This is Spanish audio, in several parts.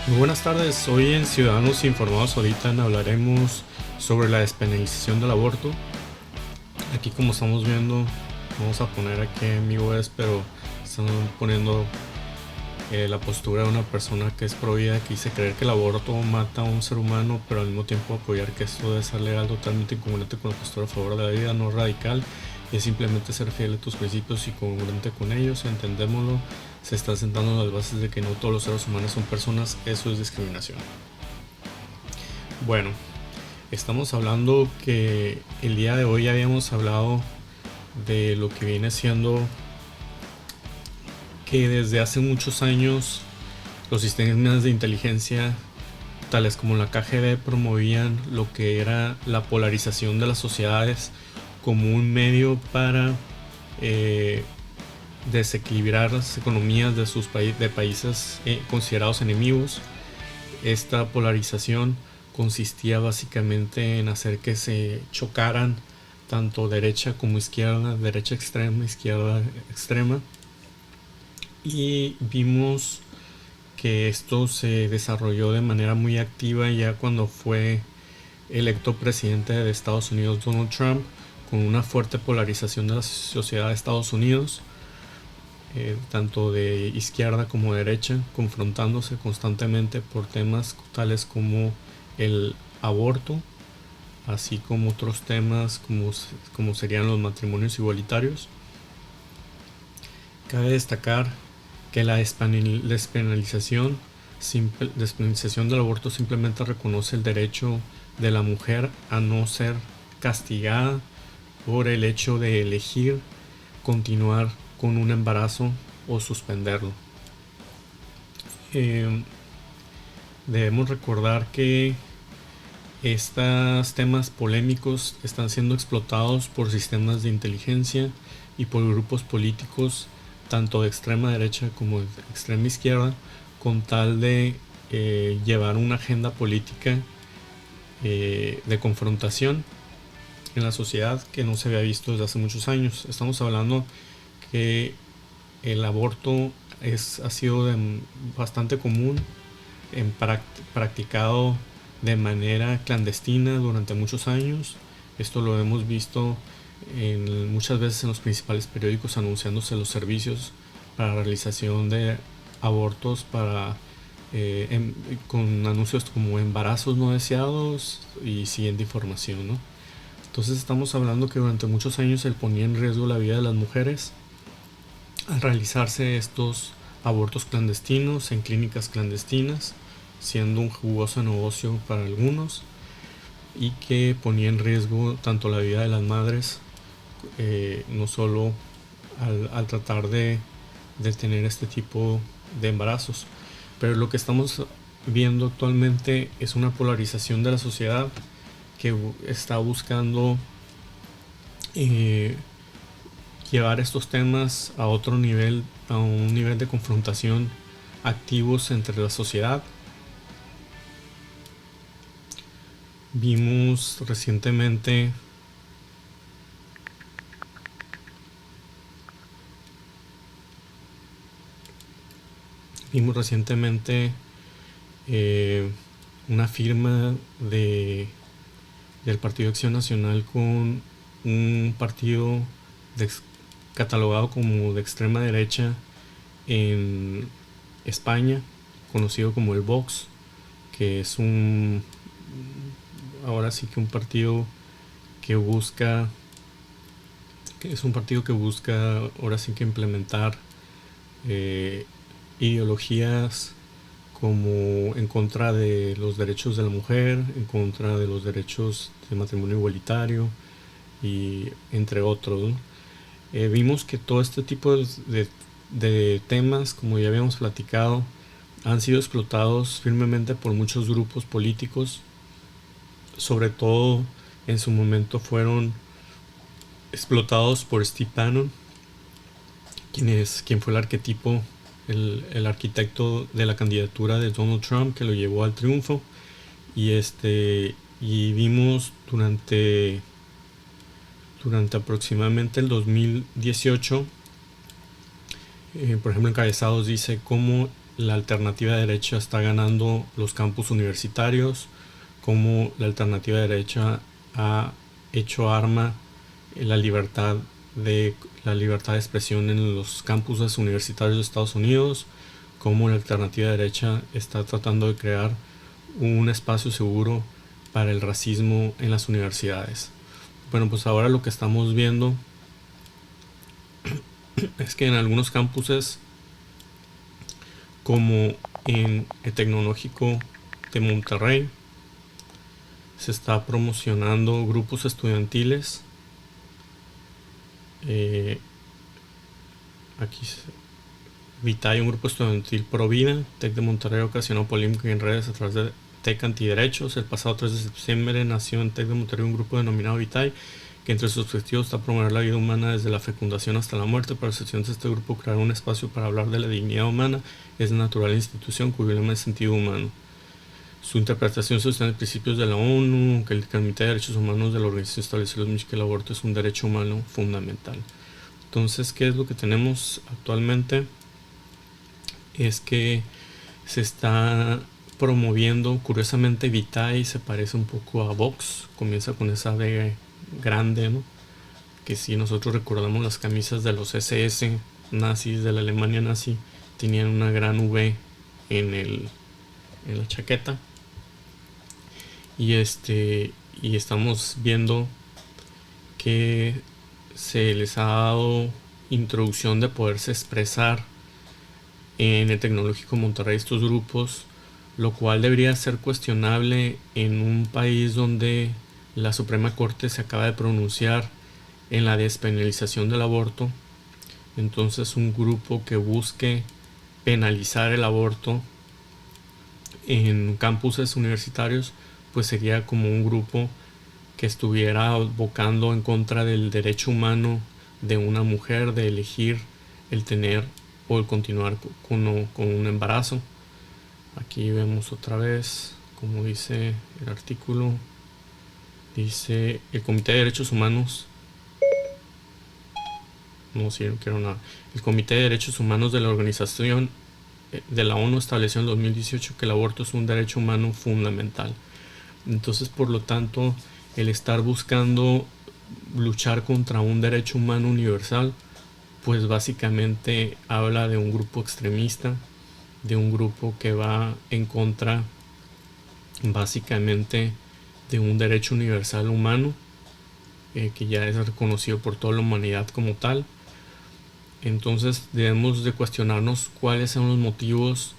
Muy buenas tardes, hoy en Ciudadanos Informados ahorita hablaremos sobre la despenalización del aborto. Aquí como estamos viendo, vamos a poner aquí en mi web, pero están poniendo la postura de una persona que es pro vida, que dice creer que el aborto mata a un ser humano, pero al mismo tiempo apoyar que esto debe ser legal, totalmente incongruente con la postura a favor de la vida, no radical, y es simplemente ser fiel a tus principios y congruente con ellos. Entendémoslo, se está sentando en las bases de que no todos los seres humanos son personas, eso es discriminación. Bueno, estamos hablando que el día de hoy ya habíamos hablado de lo que viene siendo que desde hace muchos años los sistemas de inteligencia tales como la KGB promovían lo que era la polarización de las sociedades como un medio para eh, desequilibrar las economías de sus de países considerados enemigos. Esta polarización consistía básicamente en hacer que se chocaran tanto derecha como izquierda, derecha extrema, izquierda extrema, y vimos que esto se desarrolló de manera muy activa ya cuando fue electo presidente de Estados Unidos Donald Trump, con una fuerte polarización de la sociedad de Estados Unidos, tanto de izquierda como de derecha, confrontándose constantemente por temas tales como el aborto, así como otros temas como serían los matrimonios igualitarios. Cabe destacar que la despenalización del aborto simplemente reconoce el derecho de la mujer a no ser castigada por el hecho de elegir continuar con un embarazo o suspenderlo. Debemos recordar que estos temas polémicos están siendo explotados por sistemas de inteligencia y por grupos políticos tanto de extrema derecha como de extrema izquierda, con tal de llevar una agenda política de confrontación en la sociedad que no se había visto desde hace muchos años. Estamos hablando que el aborto ha sido bastante común, practicado de manera clandestina durante muchos años. Esto lo hemos visto muchas veces en los principales periódicos anunciándose los servicios para realización de abortos con anuncios como embarazos no deseados y siguiente información, ¿no? Entonces estamos hablando que durante muchos años él ponía en riesgo la vida de las mujeres al realizarse estos abortos clandestinos en clínicas clandestinas, siendo un jugoso negocio para algunos, y que ponía en riesgo tanto la vida de las madres, no solo al tratar de tener este tipo de embarazos. Pero lo que estamos viendo actualmente es una polarización de la sociedad que está buscando llevar estos temas a otro nivel, a un nivel de confrontación activos entre la sociedad. Vimos recientemente una firma del Partido Acción Nacional con un partido catalogado como de extrema derecha en España, conocido como el Vox, que es ahora sí que un partido que busca ahora sí que implementar ideologías como en contra de los derechos de la mujer, en contra de los derechos de matrimonio igualitario y entre otros, ¿no? Vimos que todo este tipo de temas, como ya habíamos platicado, han sido explotados firmemente por muchos grupos políticos. Sobre todo en su momento fueron explotados por Steve Bannon, quien fue el arquetipo, el arquitecto de la candidatura de Donald Trump, que lo llevó al triunfo. Y vimos durante aproximadamente el 2018, por ejemplo, encabezados dice cómo la alternativa derecha está ganando los campus universitarios, cómo la alternativa derecha ha hecho arma la libertad de expresión en los campuses universitarios de Estados Unidos, cómo la alternativa derecha está tratando de crear un espacio seguro para el racismo en las universidades. Bueno, pues ahora lo que estamos viendo es que en algunos campuses, como en el Tecnológico de Monterrey, se está promocionando grupos estudiantiles. Aquí Vitae, un grupo estudiantil pro vida. Tec de Monterrey ocasionó polémica en redes a través de Tec Antiderechos. El pasado 3 de septiembre nació en Tec de Monterrey un grupo denominado Vitae, que entre sus objetivos está promover la vida humana desde la fecundación hasta la muerte. Para los estudiantes de este grupo, crear un espacio para hablar de la dignidad humana es la natural institución cuyo lema es sentido humano. Su interpretación se sostiene en principios de la ONU, que el Comité de Derechos Humanos de la organización estableció que el aborto es un derecho humano fundamental. Entonces, ¿qué es lo que tenemos actualmente? Es que se está promoviendo, curiosamente Vitae se parece un poco a Vox, comienza con esa V grande, ¿no? Que si nosotros recordamos las camisas de los SS nazis, de la Alemania nazi, tenían una gran V en la chaqueta. Y estamos viendo que se les ha dado introducción de poderse expresar en el Tecnológico Monterrey estos grupos, lo cual debería ser cuestionable en un país donde la Suprema Corte se acaba de pronunciar en la despenalización del aborto. Entonces, un grupo que busque penalizar el aborto en campuses universitarios, pues sería como un grupo que estuviera advocando en contra del derecho humano de una mujer de elegir el tener o el continuar con un embarazo. Aquí vemos otra vez, como dice el artículo, dice el Comité de Derechos Humanos, no quiero nada, el Comité de Derechos Humanos de la Organización de la ONU estableció en 2018 que el aborto es un derecho humano fundamental. Entonces, por lo tanto, el estar buscando luchar contra un derecho humano universal, pues básicamente habla de un grupo extremista, de un grupo que va en contra básicamente de un derecho universal humano, que ya es reconocido por toda la humanidad como tal. Entonces debemos de cuestionarnos cuáles son los motivos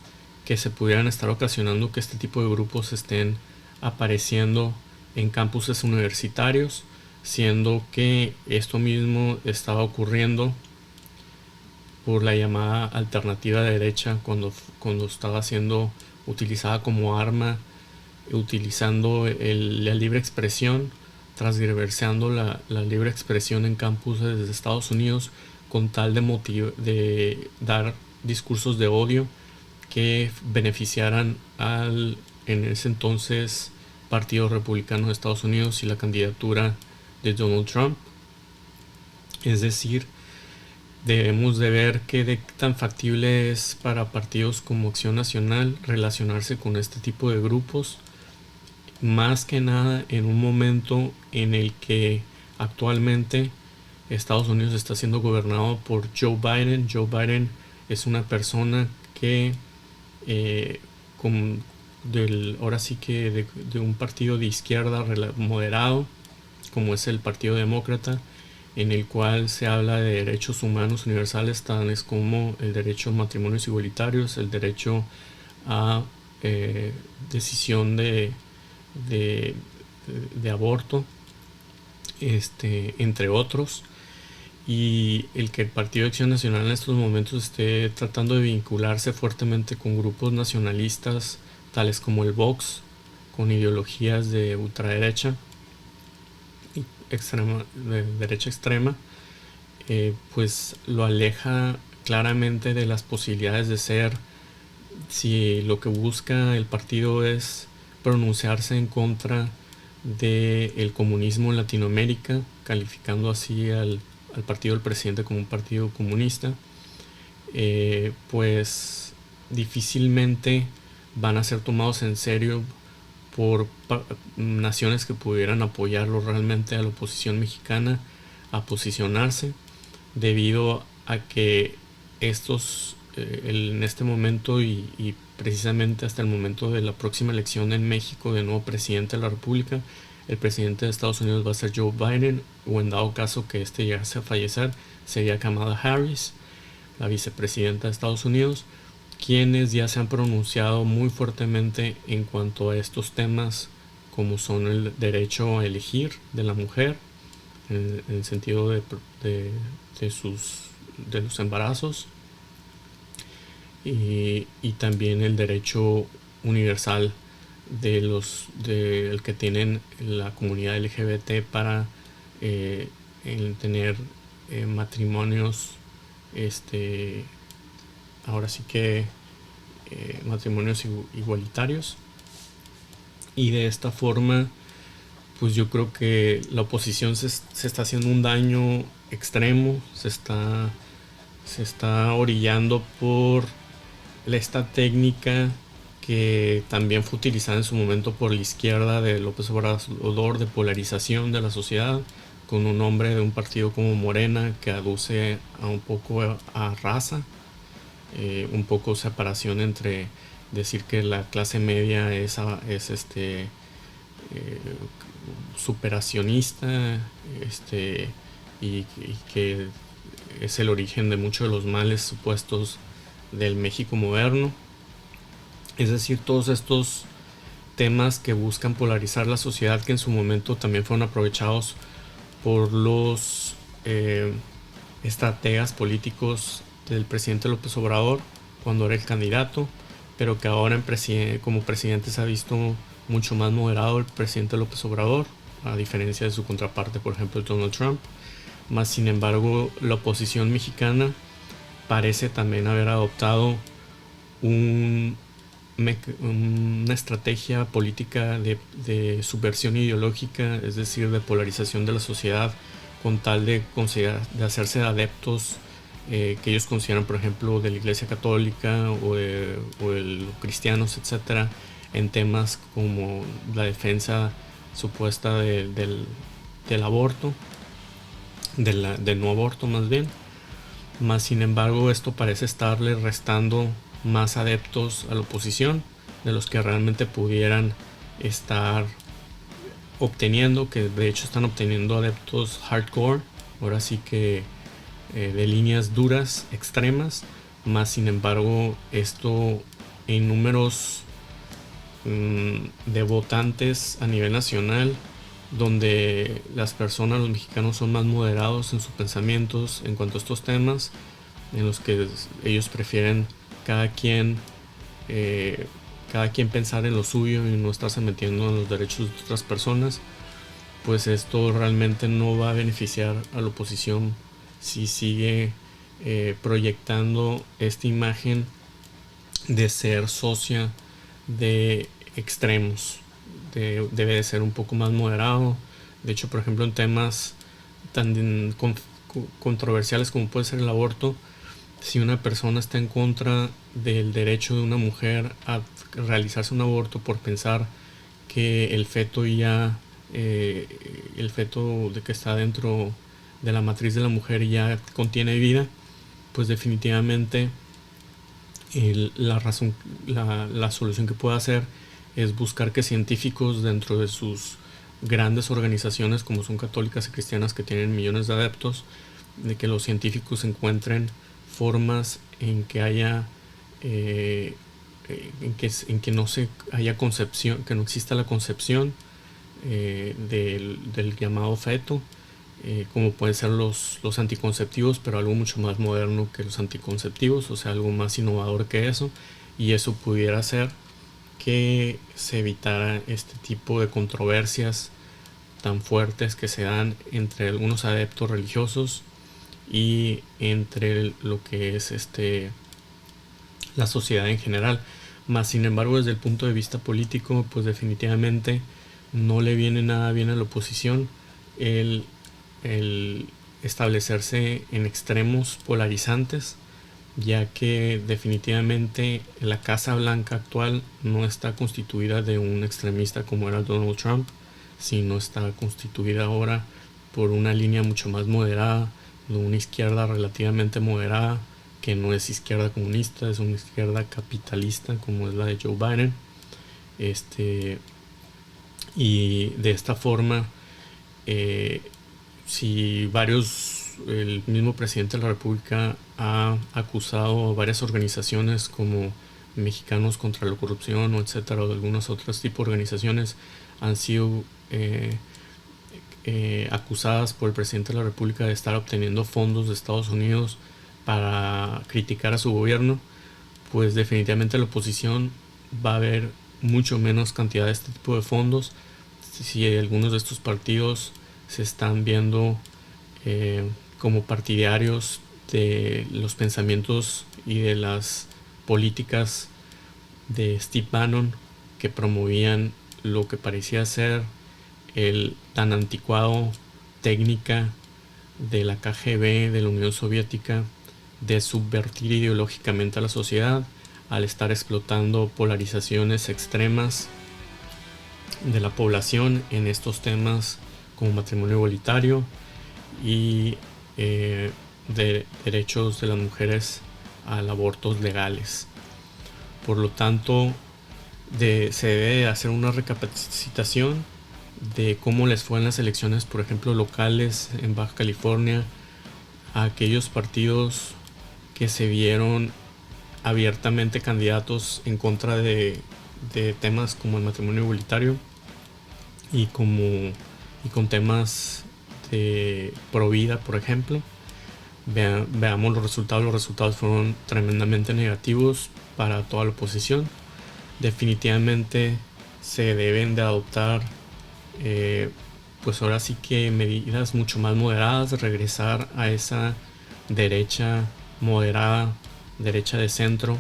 que se pudieran estar ocasionando que este tipo de grupos estén apareciendo en campuses universitarios, siendo que esto mismo estaba ocurriendo por la llamada alternativa derecha cuando estaba siendo utilizada como arma, utilizando la libre expresión, transversando la libre expresión en campuses de Estados Unidos con tal de dar discursos de odio que beneficiaran en ese entonces Partido Republicano de Estados Unidos y la candidatura de Donald Trump. Es decir, debemos de ver qué tan factible es para partidos como Acción Nacional relacionarse con este tipo de grupos, más que nada en un momento en el que actualmente Estados Unidos está siendo gobernado por Joe Biden. Joe Biden es una persona que ahora sí que de un partido de izquierda moderado, como es el Partido Demócrata, en el cual se habla de derechos humanos universales tales como el derecho a matrimonios igualitarios, el derecho a decisión de aborto, entre otros. Y el que el Partido de Acción Nacional en estos momentos esté tratando de vincularse fuertemente con grupos nacionalistas tales como el Vox, con ideologías de ultraderecha y de derecha extrema, pues lo aleja claramente de las posibilidades de ser, si lo que busca el partido es pronunciarse en contra del comunismo en Latinoamérica, calificando así al partido del presidente como un partido comunista, pues difícilmente van a ser tomados en serio por naciones que pudieran apoyarlo realmente a la oposición mexicana a posicionarse, debido a que estos en este momento y precisamente hasta el momento de la próxima elección en México de nuevo presidente de la República, el presidente de Estados Unidos va a ser Joe Biden, o en dado caso que este llegase a fallecer sería Kamala Harris, la vicepresidenta de Estados Unidos, quienes ya se han pronunciado muy fuertemente en cuanto a estos temas, como son el derecho a elegir de la mujer en el sentido de de los embarazos, y también el derecho universal del que tienen la comunidad LGBT para tener matrimonios, ahora sí que matrimonios igualitarios. Y de esta forma, pues yo creo que la oposición se está haciendo un daño extremo, se está orillando por esta técnica que también fue utilizada en su momento por la izquierda de López Obrador, de polarización de la sociedad, con un nombre de un partido como Morena, que aduce a un poco a raza, un poco separación entre decir que la clase media es superacionista, y que es el origen de muchos de los males supuestos del México moderno. Es decir, todos estos temas que buscan polarizar la sociedad, que en su momento también fueron aprovechados por los estrategas políticos del presidente López Obrador cuando era el candidato, pero que ahora como presidente se ha visto mucho más moderado el presidente López Obrador, a diferencia de su contraparte, por ejemplo, Donald Trump. Más sin embargo, la oposición mexicana parece también haber adoptado una estrategia política de subversión ideológica, es decir, de polarización de la sociedad, con tal de hacerse adeptos que ellos consideran, por ejemplo, de la Iglesia Católica o de los cristianos, etcétera, en temas como la defensa supuesta del aborto, del no aborto más bien. Más sin embargo, esto parece estarle restando más adeptos a la oposición de los que realmente pudieran estar obteniendo, que de hecho están obteniendo adeptos hardcore, ahora sí que de líneas duras, extremas. Más sin embargo, esto en números de votantes a nivel nacional, donde las personas, los mexicanos, son más moderados en sus pensamientos en cuanto a estos temas, en los que ellos prefieren cada quien pensar en lo suyo y no estarse metiendo en los derechos de otras personas. Pues esto realmente no va a beneficiar a la oposición si sigue proyectando esta imagen de ser socia de extremos. Debe de ser un poco más moderado. De hecho, por ejemplo, en temas tan controversiales como puede ser el aborto, si una persona está en contra del derecho de una mujer a realizarse un aborto por pensar que el feto de que está dentro de la matriz de la mujer ya contiene vida, pues definitivamente la solución que puede hacer es buscar que científicos dentro de sus grandes organizaciones, como son católicas y cristianas, que tienen millones de adeptos, de que los científicos encuentren formas en que haya en que no se haya concepción, que no exista la concepción del llamado feto, como pueden ser los anticonceptivos, pero algo mucho más moderno que los anticonceptivos, o sea, algo más innovador que eso, y eso pudiera hacer que se evitara este tipo de controversias tan fuertes que se dan entre algunos adeptos religiosos y entre lo que es la sociedad en general. Más sin embargo, desde el punto de vista político, pues definitivamente no le viene nada bien a la oposición el establecerse en extremos polarizantes, ya que definitivamente la Casa Blanca actual no está constituida de un extremista como era Donald Trump, sino está constituida ahora por una línea mucho más moderada, de una izquierda relativamente moderada, que no es izquierda comunista, es una izquierda capitalista como es la de Joe Biden. Y de esta forma, si el mismo presidente de la República ha acusado a varias organizaciones como Mexicanos contra la Corrupción o etcétera, o de algunos otros tipos de organizaciones han sido acusadas por el presidente de la República de estar obteniendo fondos de Estados Unidos para criticar a su gobierno, pues definitivamente la oposición va a ver mucho menos cantidad de este tipo de fondos si algunos de estos partidos se están viendo como partidarios de los pensamientos y de las políticas de Steve Bannon, que promovían lo que parecía ser el tan anticuado técnica de la KGB, de la Unión Soviética, de subvertir ideológicamente a la sociedad al estar explotando polarizaciones extremas de la población en estos temas como matrimonio igualitario y de derechos de las mujeres al abortos legales. Por lo tanto, se debe hacer una recapacitación de cómo les fue en las elecciones, por ejemplo, locales en Baja California, a aquellos partidos que se vieron abiertamente candidatos en contra de temas como el matrimonio igualitario y con temas de pro vida, por ejemplo. Veamos los resultados. Los resultados fueron tremendamente negativos para toda la oposición. Definitivamente se deben de adoptar pues ahora sí que medidas mucho más moderadas, regresar a esa derecha moderada, derecha de centro,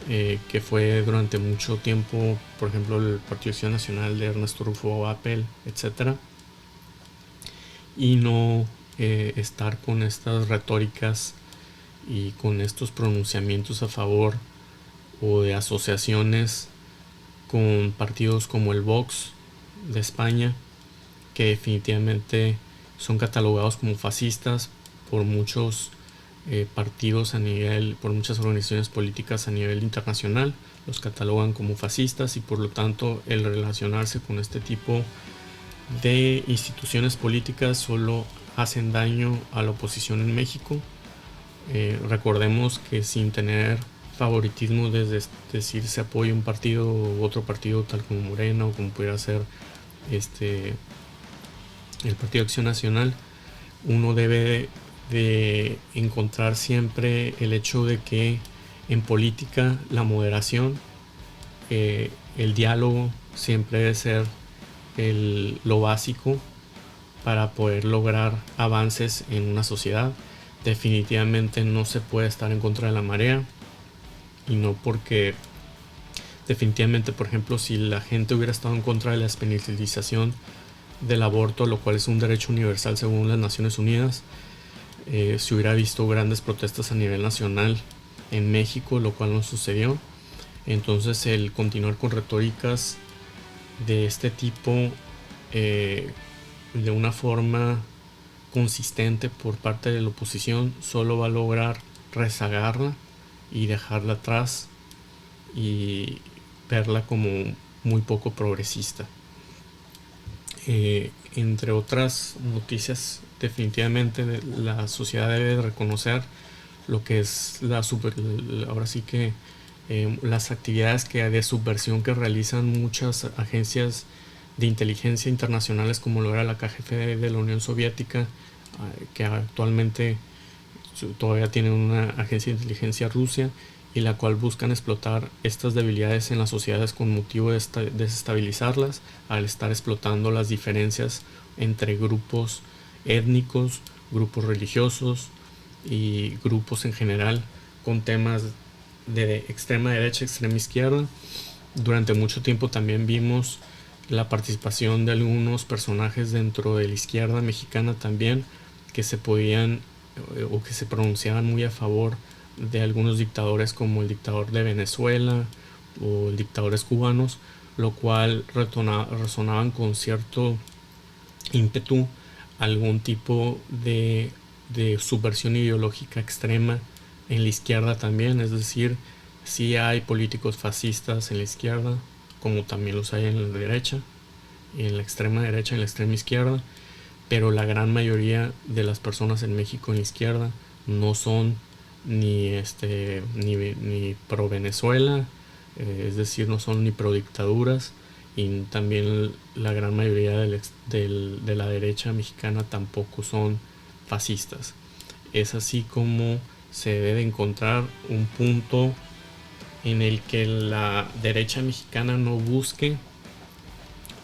que fue durante mucho tiempo, por ejemplo, el Partido Acción Nacional de Ernesto Rufo Apel, etc. Y no estar con estas retóricas y con estos pronunciamientos a favor o de asociaciones con partidos como el Vox de España, que definitivamente son catalogados como fascistas por muchos partidos por muchas organizaciones políticas a nivel internacional, los catalogan como fascistas, y por lo tanto el relacionarse con este tipo de instituciones políticas solo hacen daño a la oposición en México. Recordemos que sin tener favoritismo, desde decir se apoya un partido u otro partido, tal como Morena o como pudiera ser el Partido Acción Nacional, uno debe de encontrar siempre el hecho de que en política la moderación, el diálogo siempre debe ser lo básico para poder lograr avances en una sociedad. Definitivamente no se puede estar en contra de la marea, y no porque definitivamente, por ejemplo, si la gente hubiera estado en contra de la despenalización del aborto, lo cual es un derecho universal según las Naciones Unidas, se hubiera visto grandes protestas a nivel nacional en México, lo cual no sucedió. Entonces el continuar con retóricas de este tipo de una forma consistente por parte de la oposición solo va a lograr rezagarla y dejarla atrás y verla como muy poco progresista. Entre otras noticias, definitivamente la sociedad debe reconocer lo que es ahora sí que las actividades de subversión que realizan muchas agencias de inteligencia internacionales, como lo era la KGB de la Unión Soviética, que actualmente todavía tiene una agencia de inteligencia Rusia, y la cual buscan explotar estas debilidades en las sociedades con motivo de desestabilizarlas, al estar explotando las diferencias entre grupos étnicos, grupos religiosos y grupos en general con temas de extrema derecha, extrema izquierda. Durante mucho tiempo también vimos la participación de algunos personajes dentro de la izquierda mexicana también, que se podían o que se pronunciaban muy a favor de algunos dictadores como el dictador de Venezuela o dictadores cubanos, lo cual resonaban con cierto ímpetu algún tipo de subversión ideológica extrema en la izquierda también, es decir, sí hay políticos fascistas en la izquierda, como también los hay en la derecha, en la extrema derecha, en la extrema izquierda, pero la gran mayoría de las personas en México en la izquierda no son ni pro Venezuela, es decir, no son ni pro dictaduras, y también la gran mayoría de la derecha mexicana tampoco son fascistas. Es así como se debe encontrar un punto en el que la derecha mexicana no busque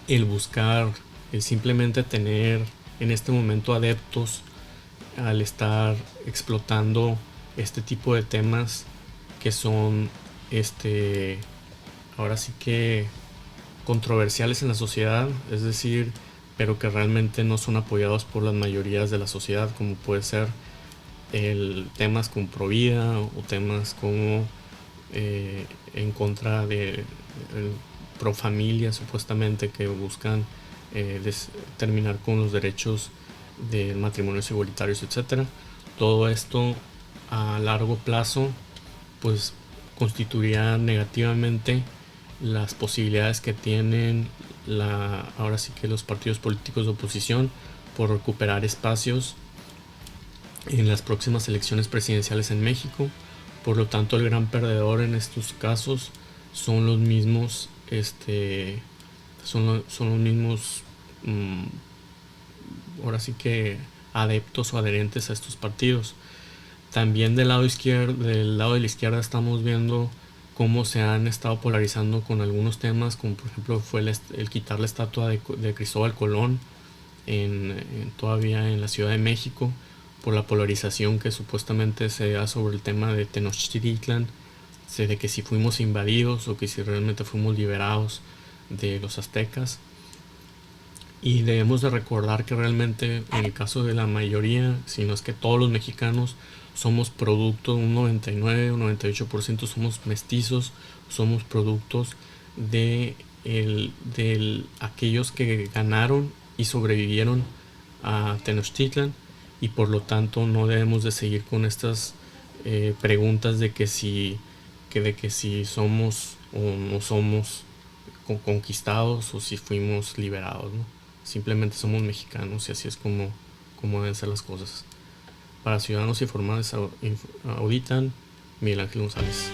el simplemente tener en este momento adeptos al estar explotando este tipo de temas que son ahora sí que controversiales en la sociedad, es decir, pero que realmente no son apoyados por las mayorías de la sociedad, como puede ser temas como Provida o temas como en contra de pro familia, supuestamente, que buscan terminar con los derechos de matrimonios igualitarios, etcétera. Todo esto a largo plazo pues constituiría negativamente las posibilidades que tienen ahora sí que los partidos políticos de oposición por recuperar espacios en las próximas elecciones presidenciales en México. Por lo tanto, el gran perdedor en estos casos son los mismos son los mismos ahora sí que adeptos o adherentes a estos partidos. También del lado de la izquierda estamos viendo cómo se han estado polarizando con algunos temas, como por ejemplo fue el quitar la estatua de Cristóbal Colón todavía en la Ciudad de México, por la polarización que supuestamente se da sobre el tema de Tenochtitlan, de que si fuimos invadidos o que si realmente fuimos liberados de los aztecas. Y debemos de recordar que realmente en el caso de la mayoría, si no es que todos los mexicanos, somos producto, un 99 o 98% somos mestizos, somos productos de aquellos que ganaron y sobrevivieron a Tenochtitlan, y por lo tanto no debemos de seguir con estas preguntas de que si somos o no somos conquistados o si fuimos liberados, ¿no? Simplemente somos mexicanos y así es como deben ser las cosas. Para Ciudadanos Informales auditan Miguel Ángel González.